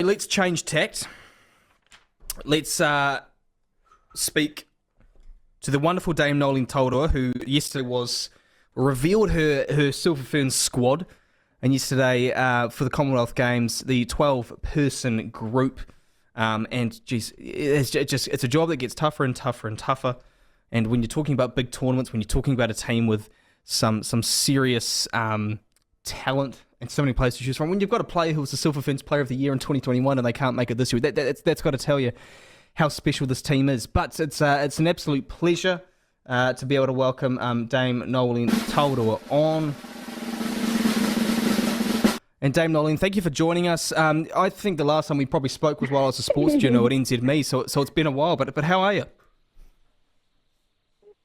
let's change tact. Let's speak to the wonderful Dame Noeline Taurua, who yesterday revealed her Silver Ferns squad, and yesterday for the Commonwealth Games, the 12-person group. And geez, it's a job that gets tougher and tougher and tougher. And when you're talking about big tournaments, when you're talking about a team with some serious talent and so many players to choose from, when you've got a player who was the Silver Ferns Player of the Year in 2021 and they can't make it this year, that's got to tell you how special this team is. But it's an absolute pleasure to be able to welcome Dame Noeline Taurua on. And Dame Noeline, thank you for joining us. I think the last time we probably spoke was while I was a sports journal at NZME, so it's been a while. But how are you?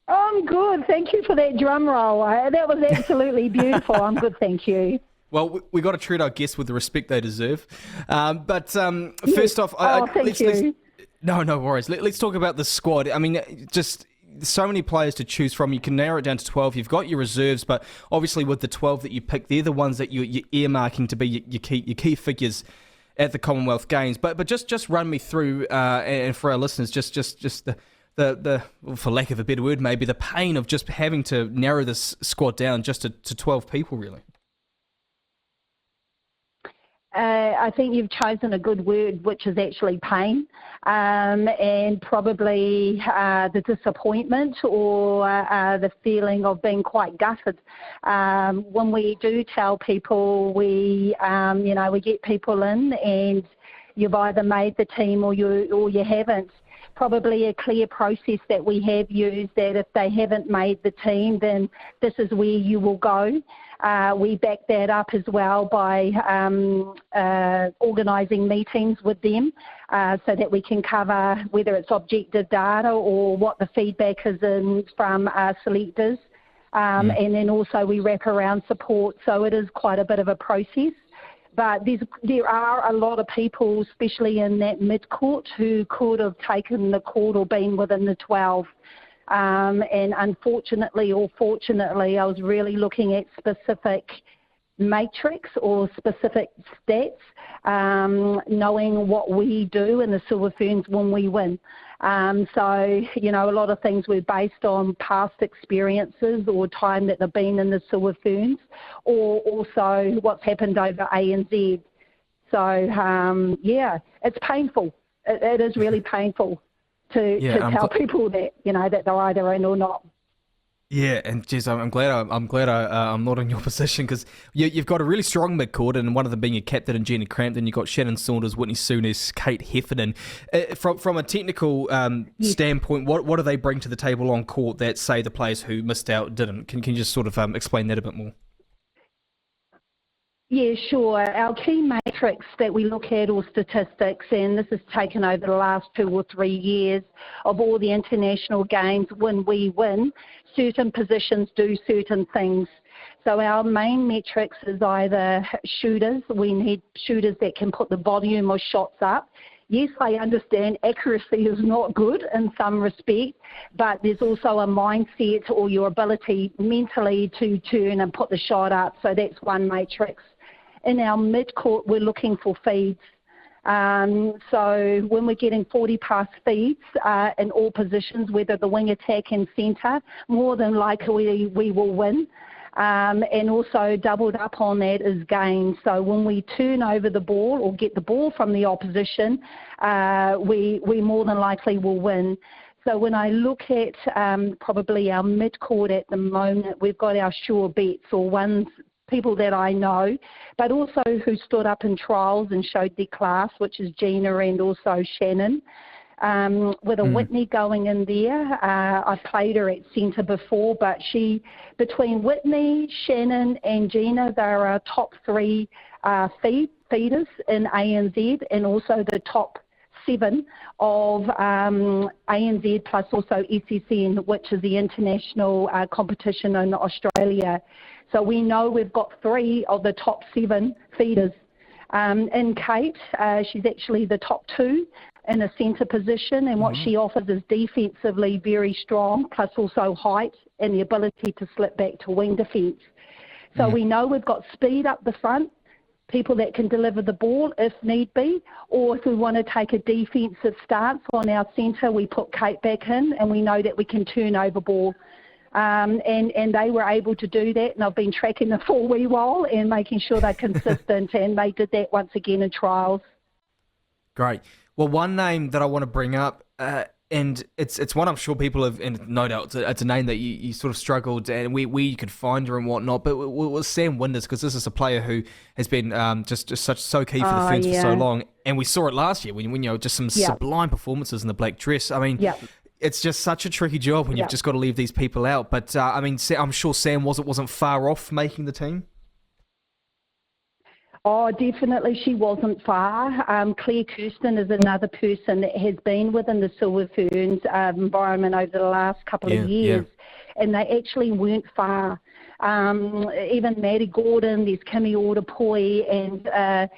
I'm good. Thank you for that drum roll. That was absolutely beautiful. I'm good, thank you. Well, we got to treat our guests with the respect they deserve. First off, thank you. No worries. Let's talk about the squad. I mean, just so many players to choose from. You can narrow it down to 12. You've got your reserves, but obviously with the 12 that you pick, they're the ones that you're earmarking to be your key figures at the Commonwealth Games. But just run me through, and for our listeners, just the for lack of a better word, maybe the pain of just having to narrow this squad down just to 12 people, really. I think you've chosen a good word, which is actually pain, and probably the disappointment or the feeling of being quite gutted. When we do tell people, we get people in, and you've either made the team or you haven't. Probably a clear process that we have used, that if they haven't made the team, then this is where you will go. We back that up as well by organising meetings with them so that we can cover whether it's objective data or what the feedback is from our selectors. And then also we wrap around support, so it is quite a bit of a process. But there are a lot of people, especially in that mid-court, who could have taken the court or been within the 12. And unfortunately or fortunately, I was really looking at specific matrix or specific stats, knowing what we do in the Silver Ferns when we win. So, a lot of things were based on past experiences or time that they've been in the Silver Ferns, or also what's happened over ANZ. So, it's painful. It is really painful to tell people that, that they're either in or not. Yeah, and geez, I'm glad I'm not in your position, because you've got a really strong midcourt, and one of them being your captain and Jenny Crampton. You've got Shannon Saunders, Whitney Souness, Kate Heffernan. From a technical standpoint, what do they bring to the table on court that, say, the players who missed out didn't? Can you just sort of explain that a bit more? Yeah, sure. Our key matrix that we look at, or statistics, and this has taken over the last 2 or 3 years of all the international games, when we win, certain positions do certain things. So our main metrics is either shooters. We need shooters that can put the volume of shots up. Yes, I understand accuracy is not good in some respect, but there's also a mindset or your ability mentally to turn and put the shot up. So that's one matrix. In our mid-court, we're looking for feeds. So when we're getting 40-plus feeds in all positions, whether the wing, attack and centre, more than likely we will win. And also doubled up on that is gain. So when we turn over the ball or get the ball from the opposition, we more than likely will win. So when I look at probably our mid-court at the moment, we've got our sure bets, or ones, people that I know, but also who stood up in trials and showed their class, which is Gina and also Shannon. With a Whitney going in there, I've played her at centre before, but between Whitney, Shannon and Gina, they're our top 3 feeders in ANZ, and also the top 7 of ANZ, plus also SSN, which is the international competition in Australia. So we know we've got 3 of the top 7 feeders. And Kate, she's actually the top 2 in a centre position, and what she offers is defensively very strong, plus also height and the ability to slip back to wing defence. So we know we've got speed up the front, people that can deliver the ball if need be, or if we want to take a defensive stance on our centre, we put Kate back in, and we know that we can turn over ball. And they were able to do that, and I've been tracking them for a wee while and making sure they're consistent, and they did that once again in trials. Great. Well, one name that I want to bring up, and it's one I'm sure people have, and no doubt it's a name that you sort of struggled, and we could find her and whatnot, but it was Sam Winders, because this is a player who has been just so key for the Ferns for so long, and we saw it last year when just some sublime performances in the black dress. I mean, it's just such a tricky job when you've just got to leave these people out, but I mean, I'm sure Sam wasn't far off making the team. Oh, definitely she wasn't far. Claire Kirsten is another person that has been within the Silver Ferns environment over the last couple of years, and they actually weren't far. Even Maddie Gordon, there's Kimmy Orderpoi, and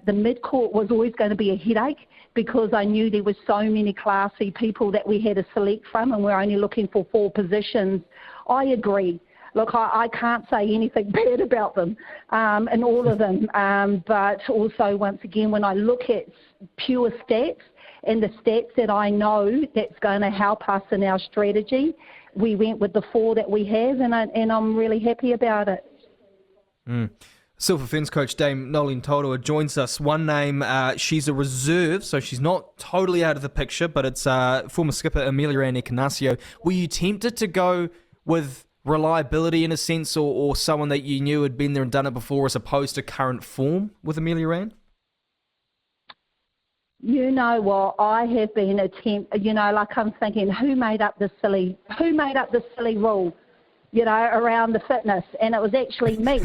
the mid-court was always going to be a headache because I knew there were so many classy people that we had to select from, and we're only looking for 4 positions. I agree. Look, I can't say anything bad about them, and all of them. But also, once again, when I look at pure stats and the stats that I know that's going to help us in our strategy, we went with the 4 that we have, and I'm really happy about it. Silver Ferns coach Dame Noeline Taurua joins us. One name, she's a reserve, so she's not totally out of the picture, but it's former skipper Amelia Ignacio. Were you tempted to go with reliability in a sense, or someone that you knew had been there and done it before, as opposed to current form with Amelia Ann? You know what, I have been like I'm thinking, who made up the silly rule, around the fitness? And it was actually me,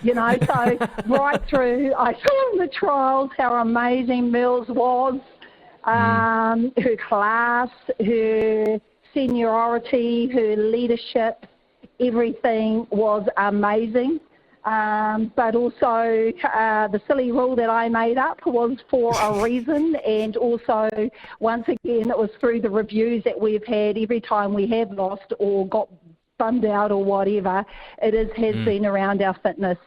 so right through, I saw in the trials how amazing Mills was, her class, her seniority, her leadership, everything was amazing. But also the silly rule that I made up was for a reason, and also, once again, it was through the reviews that we've had every time we have lost or got bummed out or whatever, has been around our fitness.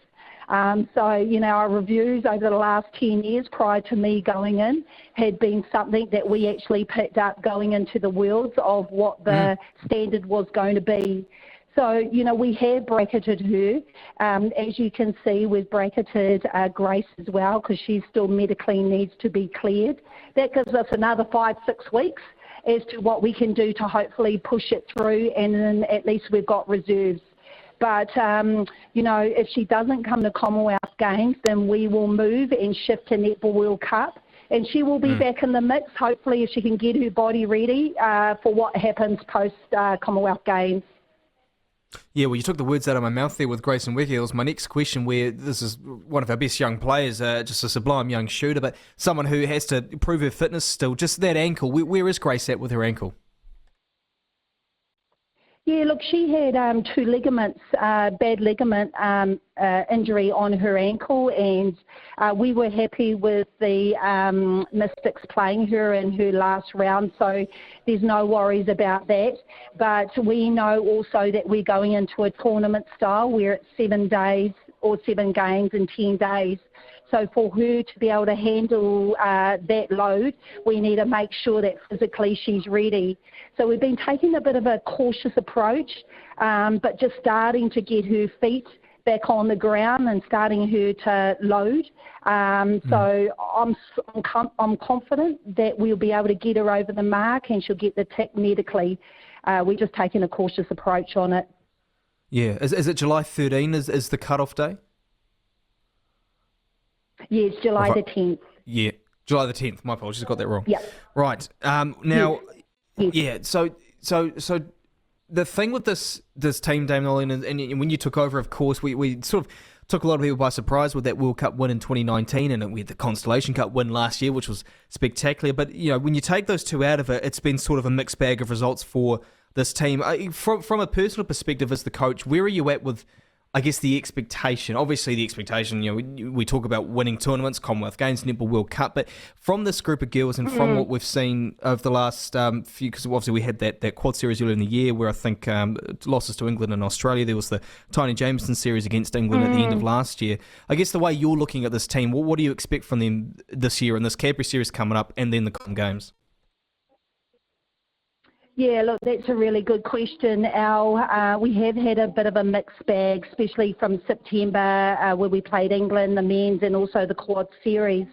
So, our reviews over the last 10 years prior to me going in had been something that we actually picked up going into the Worlds of what the standard was going to be. So, we have bracketed her. As you can see, we've bracketed Grace as well, because she still medically needs to be cleared. That gives us another 5-6 weeks as to what we can do to hopefully push it through, and then at least we've got reserves. But, if she doesn't come to Commonwealth Games, then we will move and shift to Netball World Cup. And she will be back in the mix, hopefully, if she can get her body ready for what happens post-Commonwealth Games. Yeah, well, you took the words out of my mouth there with Grace and Wiki. It was my next question, where this is one of our best young players, just a sublime young shooter, but someone who has to prove her fitness still. Just that ankle, where is Grace at with her ankle? Yeah, look, she had 2 ligaments, bad ligament injury on her ankle, and we were happy with the Mystics playing her in her last round, so there's no worries about that. But we know also that we're going into a tournament style where it's 7 days or 7 games in 10 days. So for her to be able to handle that load, we need to make sure that physically she's ready. So we've been taking a bit of a cautious approach, but just starting to get her feet back on the ground and starting her to load. So I'm confident that we'll be able to get her over the mark, and she'll get the tick medically. We're just taking a cautious approach on it. Yeah. Is it July 13 is the cut-off day? Yes, July the 10th. Yeah, July the 10th. My apologies, I got that wrong. Yeah. Right. Now, yeah. So the thing with this team, Dame Noeline, and when you took over, of course, we sort of took a lot of people by surprise with that World Cup win in 2019, and we had the Constellation Cup win last year, which was spectacular. But when you take those 2 out of it, it's been sort of a mixed bag of results for this team. From a personal perspective, as the coach, where are you at with I guess the expectation, obviously the expectation, we talk about winning tournaments, Commonwealth Games, Netball World Cup, but from this group of girls and from what we've seen over the last few, because obviously we had that quad series earlier in the year where I think losses to England and Australia, there was the Tiny Jameson series against England at the end of last year. I guess the way you're looking at this team, what do you expect from them this year and this Cadbury series coming up and then the Com Games? Yeah, look, that's a really good question, Al. We have had a bit of a mixed bag, especially from September where we played England, the men's and also the quad series.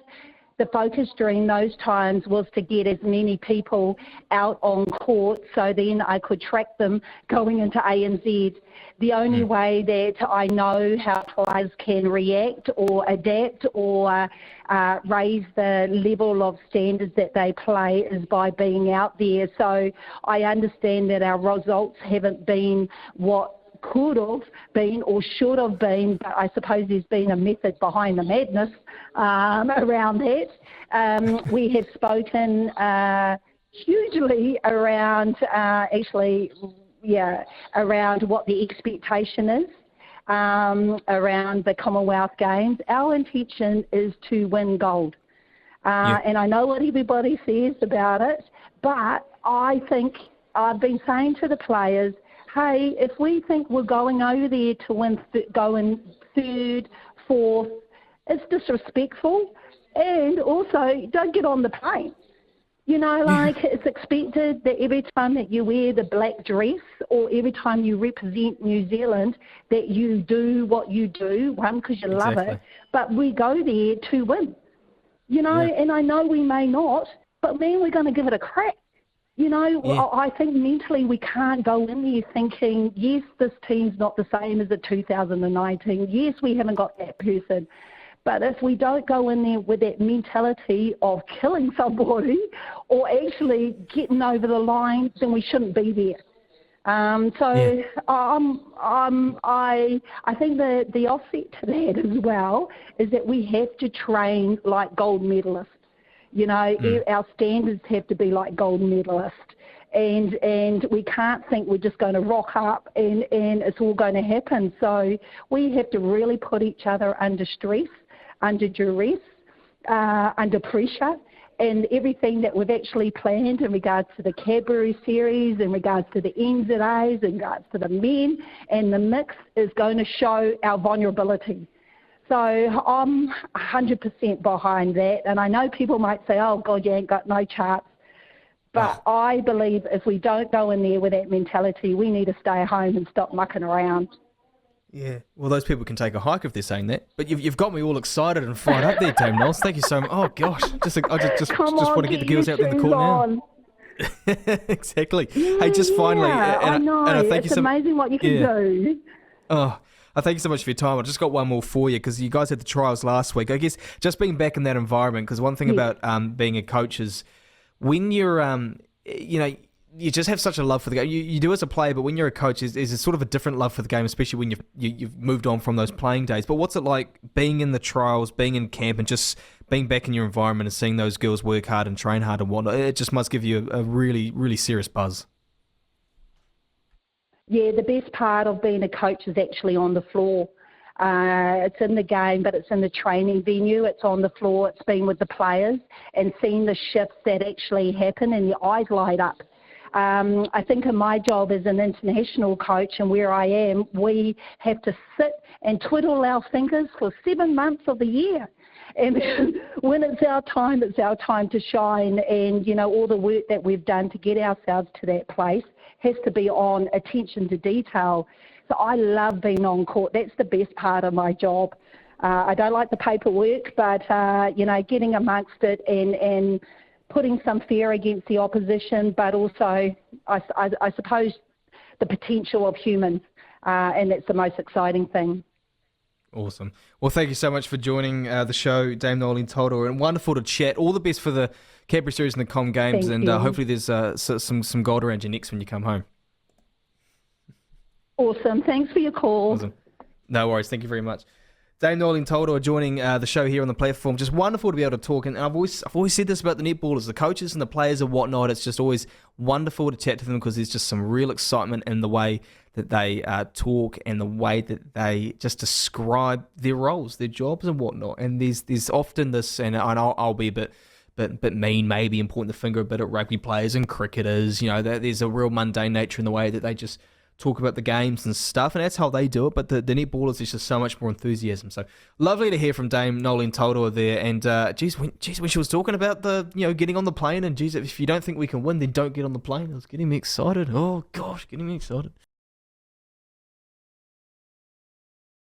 The focus during those times was to get as many people out on court so then I could track them going into ANZ. The only way that I know how players can react or adapt or raise the level of standards that they play is by being out there. So I understand that our results haven't been what could have been or should have been, but I suppose there's been a method behind the madness around that. We have spoken hugely around around what the expectation is around the Commonwealth Games. Our intention is to win gold. And I know what everybody says about it, but I think I've been saying to the players, hey, if we think we're going over there to win, going third, fourth, it's disrespectful. And also, don't get on the plane. It's expected that every time that you wear the black dress or every time you represent New Zealand that you do what you do, one, because you love it, but we go there to win. And I know we may not, but man, we're going to give it a crack. I think mentally we can't go in there thinking, yes, this team's not the same as the 2019. Yes, we haven't got that person. But if we don't go in there with that mentality of killing somebody or actually getting over the line, then we shouldn't be there. I think the offset to that as well is that we have to train like gold medalists. Our standards have to be like gold medalists. And we can't think we're just going to rock up and it's all going to happen. So we have to really put each other under stress, under duress, under pressure, and everything that we've actually planned in regards to the Cadbury series, in regards to the NZAs, in regards to the men and the mix is going to show our vulnerability. So I'm 100% behind that. And I know people might say, oh, God, you ain't got no charts. But I believe if we don't go in there with that mentality, we need to stay home and stop mucking around. Yeah, well, those people can take a hike if they're saying that. But you've got me all excited and fired up there, Dame Noeline. Thank you so much. Oh, gosh. I just want to get the girls out there in the court now. Exactly. Hey, just finally. I know. And I thank it's you amazing what you can do. Oh, I thank you so much for your time. I just got one more for you because you guys had the trials last week. I guess just being back in that environment, because one thing about being a coach is when you're, you just have such a love for the game. You do as a player, but when you're a coach, is a sort of a different love for the game, especially when you've moved on from those playing days. But what's it like being in the trials, being in camp, and just being back in your environment and seeing those girls work hard and train hard and whatnot? It just must give you a really, really serious buzz. Yeah, the best part of being a coach is actually on the floor. It's in the game, but it's in the training venue. It's on the floor. It's being with the players and seeing the shifts that actually happen and your eyes light up. I think in my job as an international coach and where I am, we have to sit and twiddle our fingers for 7 months of the year. And when it's our time to shine. And, all the work that we've done to get ourselves to that place has to be on attention to detail. So I love being on court. That's the best part of my job. I don't like the paperwork, but, getting amongst it and putting some fear against the opposition, but also, I suppose, the potential of humans, and that's the most exciting thing. Awesome. Well, thank you so much for joining the show, Dame Noeline Taurua, and wonderful to chat. All the best for the Cadbury Series and the Com Games, Thank and you. Hopefully there's some gold around your necks when you come home. Awesome. Thanks for your call. Awesome. No worries. Thank you very much. Dame Noeline Taurua joining the show here on the platform. Just wonderful to be able to talk. And I've always said this about the netballers, the coaches and the players and whatnot. It's just always wonderful to chat to them because there's just some real excitement in the way that they talk and the way that they just describe their roles, their jobs and whatnot. And there's often this, and I'll be a bit mean, maybe, and point the finger a bit at rugby players and cricketers. You know, there's a real mundane nature in the way that they just talk about the games and stuff, and that's how they do it. But the netballers, there's just so much more enthusiasm. So lovely to hear from Dame Noeline Taurua there. And when she was talking about getting on the plane, and geez, if you don't think we can win, then don't get on the plane. It was getting me excited. Oh gosh, getting me excited.